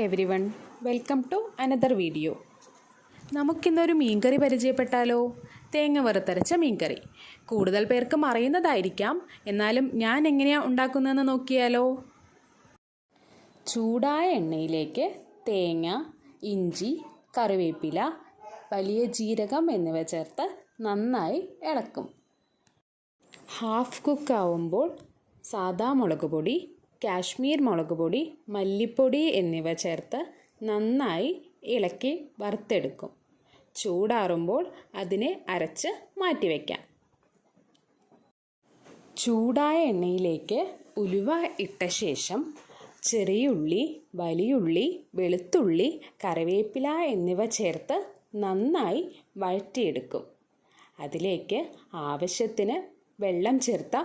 Everyone, welcome to another video. നമുക്കിന്നൊരു മീൻകറി പരിചയപ്പെട്ടാലോ? തേങ്ങ വറുത്തരച്ച മീൻകറി. കൂടുതൽ പേർക്കും അറിയുന്നതായിരിക്കാം, എന്നാലും ഞാൻ എങ്ങനെയാണ് ഉണ്ടാക്കുന്നതെന്ന് നോക്കിയാലോ? ചൂടായ എണ്ണയിലേക്ക് തേങ്ങ, ഇഞ്ചി, കറിവേപ്പില, വലിയ ജീരകം എന്നിവ ചേർത്ത് നന്നായി ഇളക്കും. ഹാഫ് കുക്കാവുമ്പോൾ സാദാ മുളക് പൊടി, കാശ്മീർ മുളക് പൊടി, മല്ലിപ്പൊടി എന്നിവ ചേർത്ത് നന്നായി ഇളക്കി വറുത്തെടുക്കും. ചൂടാറുമ്പോൾ അതിനെ അരച്ച് മാറ്റിവെക്കാം. ചൂടായ എണ്ണയിലേക്ക് ഉലുവ ഇട്ട ശേഷം ചെറിയുള്ളി, വലിയുള്ളി, വെളുത്തുള്ളി, കറിവേപ്പില എന്നിവ ചേർത്ത് നന്നായി വഴറ്റിയെടുക്കും. അതിലേക്ക് ആവശ്യത്തിന് വെള്ളം ചേർത്ത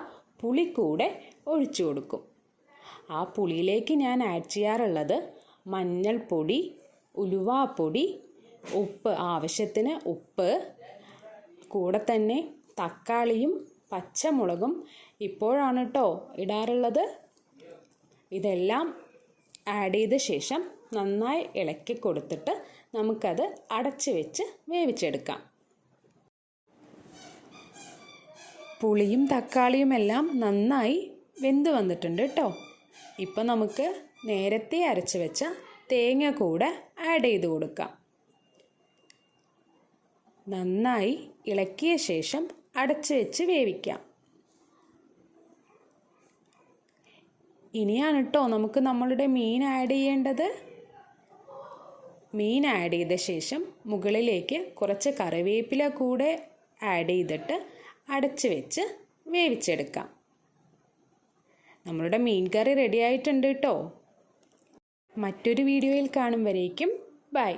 പുളി കൂടെ ഒഴിച്ചു കൊടുക്കും. ആ പുളിയിലേക്ക് ഞാൻ ആഡ് ചെയ്യാറുള്ളത് മഞ്ഞൾപ്പൊടി, ഉലുവാപ്പൊടി, ഉപ്പ്, ആവശ്യത്തിന് ഉപ്പ്, കൂടെ തന്നെ തക്കാളിയും പച്ചമുളകും ഇപ്പോഴാണ് കേട്ടോ ഇടാറുള്ളത്. ഇതെല്ലാം ആഡ് ചെയ്ത ശേഷം നന്നായി ഇളക്കി കൊടുത്തിട്ട് നമുക്കത് അടച്ച് വെച്ച് വേവിച്ചെടുക്കാം. പുളിയും തക്കാളിയും എല്ലാം നന്നായി വെന്ത് വന്നിട്ടുണ്ട് കേട്ടോ. ഇപ്പം നമുക്ക് നേരത്തെ അരച്ച് വെച്ച തേങ്ങ കൂടെ ആഡ് ചെയ്ത് കൊടുക്കാം. നന്നായി ഇളക്കിയ ശേഷം അടച്ച് വെച്ച് വേവിക്കാം. ഇനിയാണ് കേട്ടോ നമുക്ക് നമ്മളുടെ മീൻ ആഡ് ചെയ്യേണ്ടത്. മീൻ ആഡ് ചെയ്ത ശേഷം മുകളിലേക്ക് കുറച്ച് കറിവേപ്പില കൂടെ ആഡ് ചെയ്തിട്ട് അടച്ച് വെച്ച് വേവിച്ചെടുക്കാം. നമ്മളുടെ മീൻ കറി റെഡി ആയിട്ടുണ്ട് കേട്ടോ. മറ്റൊരു വീഡിയോയിൽ കാണും വരേക്കും ബൈ.